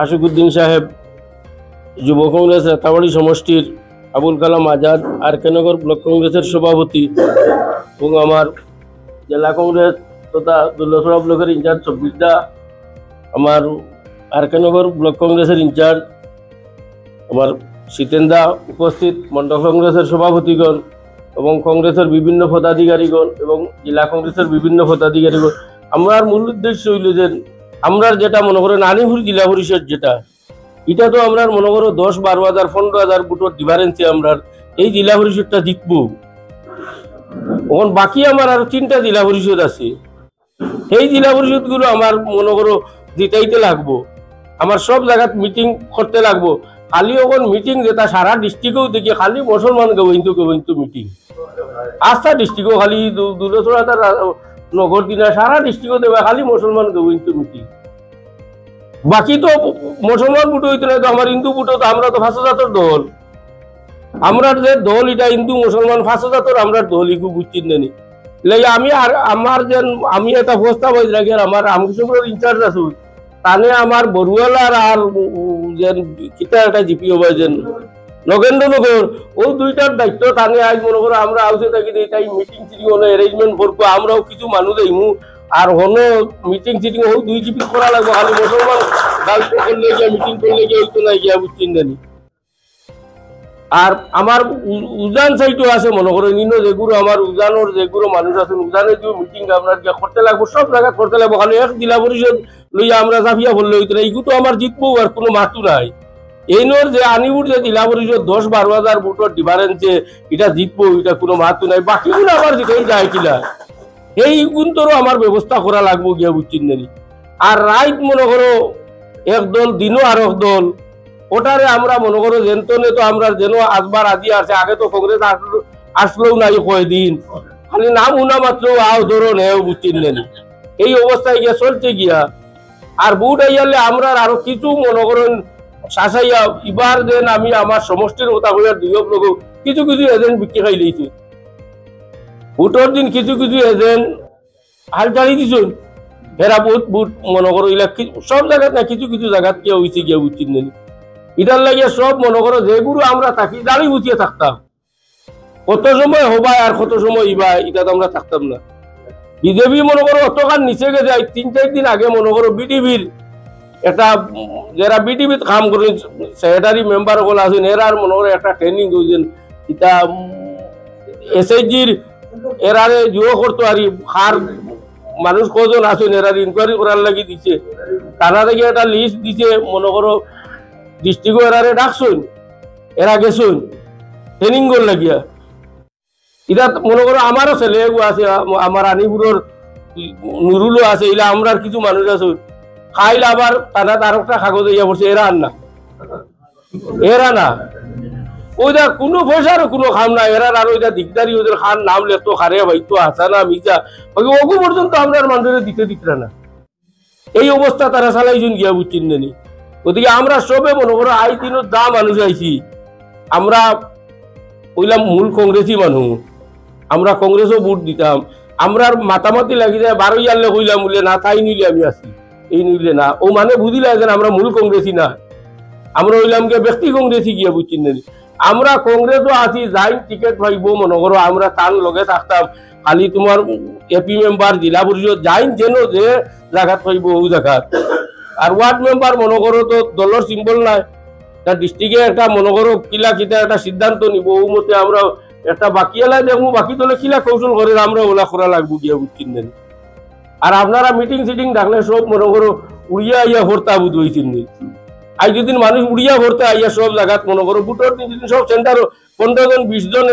আশিকুদ্দিন সাহেব যুব কংগ্রেস রাতাবাড়ি সমষ্টির আবুল কালাম আজাদ আরকেনগর ব্লক কংগ্রেসের সভাপতি এবং আমার জেলা কংগ্রেস তথা দুল্লছড়া ব্লকের ইনচার্জ চব্বিশদা, আমার আরকেনগর ব্লক কংগ্রেসের ইনচার্জ আমার শীতেন্দা, উপস্থিত মন্ডল কংগ্রেসের সভাপতিগণ এবং কংগ্রেসের বিভিন্ন পদাধিকারীগণ এবং জেলা কংগ্রেসের বিভিন্ন পদাধিকারীগণ। আমার মূল উদ্দেশ্য হইল যে আমরা যেটা মনে করেন আনিপুর জেলা পরিষদ যেটা এটা তো আমরা মনে করো 10-12,000 15,000 ভোটের ডিফারেন্সে আমরা এই জেলা পরিষদটা জিতবো। এখন বাকি আমার আরো 3টা জেলা পরিষদ আছে, এই জেলা পরিষদগুলো আমার মনে করো জিতাইতে লাগবো, আমার সব জায়গায় মিটিং করতে লাগবো। খালি এখন মিটিং যেটা সারা ডিস্ট্রিক্টেও দেখি খালি মুসলমান গবইন্তু মিটিং, আস্থা ডিস্ট্রিক্টও খালি দুলছড়া নগর দিনা সারা ডিস্ট্রিক্টও দেবে খালি মুসলমান গবইন্তু মিটিং। বাকি তো মুসলমান ভোট হইতে না, তো আমার হিন্দু ভোটও তো আমরা তো 5,000 দল, আমরা যে দল এটা হিন্দু মুসলমান 5,000 আমরা দল ইকু বুঝছেন নানি। আমি আর আমার যেন আমি একটা প্রস্তাব হয়ে রাখি, আর আমার রামকৃষ্ণপুরের ইনচার্জ আছো তানে আমার বড়ুয়ালার আর যেন কিতা একটা জিপিও ভাই যেন নগেন্দ্রনগর ও দুইটার দায়িত্ব তানে আজ মনে করো আমরা আউসে থাকি তাই মিটিং সিটিং হলো অ্যারেঞ্জমেন্ট করবো, আমরাও কিছু মানুষ দেইমু আর হলো মিটিং সিটিং হোক 2 জিপি করা লাগবে। খালি মুসলমান দায়িত্ব করলে গিয়া মিটিং করলে গিয়ে হইতো না গিয়া বুঝছেন জানি। আর আমার উজান সাইটও আছে মনে করো নিনো যেগুলো আমার উজানোর যেগুলো মানুষ আছেন উজানে যে মিটিং আপনার গিয়া করতে লাগবো, সব জায়গায় করতে লাগবো। খালি এক জেলা পরিষদ লইয়া আমরা জাফিয়া বললে হইতো না, এইগুলো আমার জিতবো আর কোনো মাতু নাই। এই নোর যে আনিপুর যে জেলা পরিষদ 10-12,000 ভোটের ডিফারেন্সে এটা জিতবো, এটা কোনো মাতু নাই। বাকিগুলো আমার জিতেই যায় কিনা এই গুণতরও আমার ব্যবস্থা করা লাগবো গিয়া বুঝছেন নানি। আর রাইট মনে করো একদল দিনও আর এক দল ওটারে আমরা মনে করো যেনতনে তো আমরা যেন আসবার আজি আছে, আগে তো কংগ্রেস আসলেও নাই কয়দিন, খালি নাম উনা মাত্র আও ধরো নেও বুঝছেন নানি। এই অবস্থায় গিয়া চলছে গিয়া আর বুট আইয়ালে আমরা আরো কিছু মনে করেন শাসাইয়া এবার যেন আমি আমার সমষ্টির কথা কইয়ার দুইক লোক কিছু কিছু এজেন্ট বিক্রি খাই লইছি, ভোটের দিন কিছু কিছু এজেন্ট হাল চালি দিছুন, এরা বুট বুট মনে করো ইলা সব জায়গায় না কিছু কিছু জায়গাত গিয়া হইছে গিয়া বুঝছেন নানি। এটার লাগিয়ে সব মনে করো যেগুলো আমরা থাকি দাঁড়ি বুঝিয়ে থাকতাম, কত সময় হবাই আর কত সময় ইবাই এটা তো আমরা থাকতাম না। বিজেপি মনে করো অতকার নিচে গেছে 3-4 দিন আগে মনে করো বিটিভির একটা যারা বিটিভিত কাম করে সেক্রেটারি মেম্বার গুলো আছেন এরার মনে করো একটা ট্রেনিং দিয়েছেন, এটা এসএইচজির এরারে জুয়ো করতো আর হার মানুষ কজন আছেন এরার ইনকোয়ারি করার লাগি দিছে, তারা থেকে একটা লিস্ট দিছে মনে করো ডিস্ট্রিক্ট এরারে ডাকছুন, এরা গেছুন ট্রেনিং কর লাগিয়া। এটা মনে করো আমারও ছেলে আছে, আমার আনিপুরের নুরুলও আছে, এলা আমরার কিছু মানুষ আছে খাইলে আবার তারা আর একটা কাগজ ইয়া করছে এরা আর না, এরা না ওইটা কোনো পয়সারও কোনো খাম না, এরার আর ওইটা দিকদারি ওদের খান নাম লেতো খারে ভাইতো হাসানা মিজা ওগু পর্যন্ত আমরা মানুষের দিতে না। এই অবস্থা তারা চালাইছেন গিয়া বুঝছেন নানি। ওদিকে আমরা সবে মনে করো আই দিনের দা মানুষ আইছি, আমরা ওইলাম মূল কংগ্রেসই মানুষ, আমরা কংগ্রেসও ভোট দিতাম, আমরা মাতামাতি লাগি যায় 12 ইয়ারলে কইলাম বলে না তাই নিলে আমি আছি এই নিলে না, ও মানে বুঝিলা যে আমরা মূল কংগ্রেসই না, আমরা হইলাম গিয়ে ব্যক্তি কংগ্রেসই গিয়া বুঝছেন নানি। আমরা কংগ্রেসও আছি যাই টিকিট পাইব মনে করো আমরা তার লগে থাকতাম, খালি তোমার এপি মেম্বার জেলা পরিষদ যাই যেন যে জায়গাত পাইব ও জায়গাত। আর ওয়ার্ড মেম্বার মনে করো তো দলের সিম্বল নাই, তার ডিস্ট্রিক্টে একটা মনে করো কিলা কিতা একটা সিদ্ধান্ত নিব ও মতে আমরা একটা বাকি এলাই দেখবো, বাকি দলে কিলা কৌশল করে আমরা ওলা করা লাগবো গিয়া বুঝছেন না। আর আপনারা মিটিং সিটিং ডাকলে সব মনে করো উড়িয়া আইয়া ভর্তা বুধ হয়েছেন নি, আজ যদি মানুষ উড়িয়া ভর্তা আইয়া সব জায়গাত মনে করো বুটের দিন সব সেন্টারও 15 জন 20 জন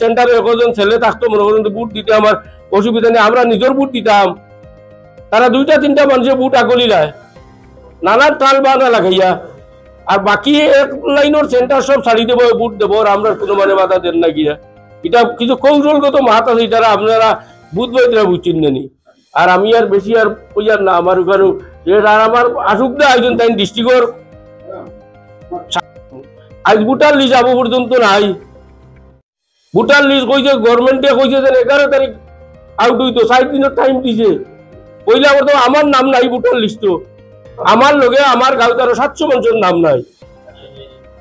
সেন্টারে 1 জন ছেলে থাকতো মনে করো বুট দিতে আমার অসুবিধা নেই, আমরা নিজের বুট দিতাম, তারা 2-3টা মানুষের বুট আগলি লায় নানান টাল বানা লাগাইয়া, আর বাকি এক লাইনের সেন্টার সব ছাড়ি দেবো বুট দেবো আর আমরা কোনো মানে বাধা দেন না গিয়া। এটা কিছু কৌশলগত মাত আছে, যারা আপনারা বুঝবাইতরা বুঝছেন নানি। আর আমি আর বেশি আর কইয়ার না, আমার ওখানে আর আমার আসুক না একজন তাই ডিস্ট্রিক্টর আজ ভোটার লিস্ট আবু পর্যন্ত নাই, ভোটার লিস্ট কইছে গভর্নমেন্টে কইছে যে 11 তারিখ আউট হইতো, 60 দিনের টাইম দিছে, কইলে আবার তো আমার নাম নাই ভোটার লিস্ট, আমার লগে আমার গাঁৱত আৰু 700 মানুষের নাম নাই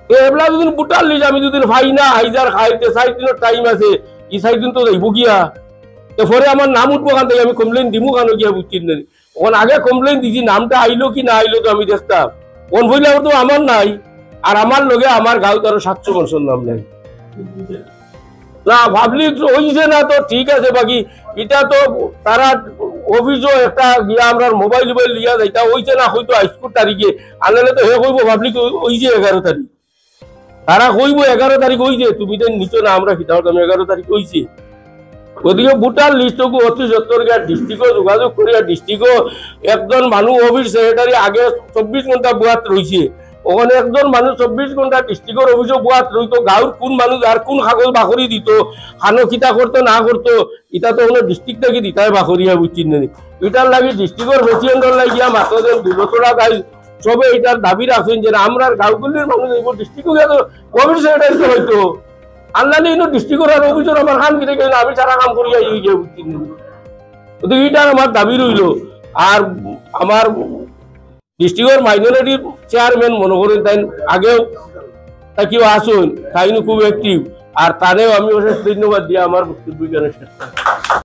এবলা যদি বুটার লিজ আমি যদি ভাই না হাইজার খাইতে 4 দিনের টাইম আছে এই 4 দিন তো যাইব গিয়া এরপরে আমার নাম উঠবো কান থেকে আমি কমপ্লেন দিমু কেন গিয়া বুঝছি না ওখান আগে কমপ্লেন দিছি নামটা আইলো কি না আইলো তো আমি দেখতাম কোন বইলে তো আমার নাই আর আমার লগে আমার গাঁৱত আৰু 700 মানুষের নাম নাই না ভাবলি হইছে না তো ঠিক আছে বাকি এটা তো তারা অফিসও একটা গিয়া আমরা মোবাইল লিয়া যাইতা হইছে না হয়তো 21 তারিখে আনলে তো হে কইব ভাবলি হইছে 11 তারিখ তারা কইব 11 তারিখ হইছে তুমি তো নিচো না আমরা কিতাও আমি 11 তারিখ হইছে ওদিকে ভোটার লিস্টকু অতি সত্তর ডিস্ট্রিক্টও যোগাযোগ করিয়া ডিস্ট্রিক্টও একজন মানুষ অফিস সেক্রেটারি আগে 24 ঘন্টা বুয়াত রয়েছে ওখানে একজন মানুষ 24 ঘন্টা ডিস্ট্রিক্টের অফিসও বুয়াত রইতো গাঁৱৰ কোন মানুষ আর কোন কাগজ বাখরি দিত খানো কিতা করতো না করতো এটা তো ওখানে ডিস্ট্রিক্ট থেকে দিতাই বাখরিয়া বুঝছি না এটার লাগে ডিস্ট্রিক্টের প্রেসিডেন্টর লাগিয়া মাত্র যেন 2 বছর আগে সবে এটার দাবি রাখছেন যে আমরা গাঁওগুলির মানুষ এইব ডিস্ট্রিক্টও গিয়া তো অফিস সেক্রেটারি হইতো আনলালে ইনো ডিস্ট্রিক্টর আর অফিসর আমার কাম কিনে গেলে আমি সারা কাম করিয়া গিয়ে বুঝছি না এটার আমার দাবি রইল আর আমার ডিস্ট্রিক্টের মাইনরিটির চেয়ারম্যান মনে করেন তাই আগেও তাকেও আসুন তাইনও খুব অ্যাক্টিভ আর তাদেরও আমি অশেষ ধন্যবাদ দিয়ে আমার বক্তব্য শেষ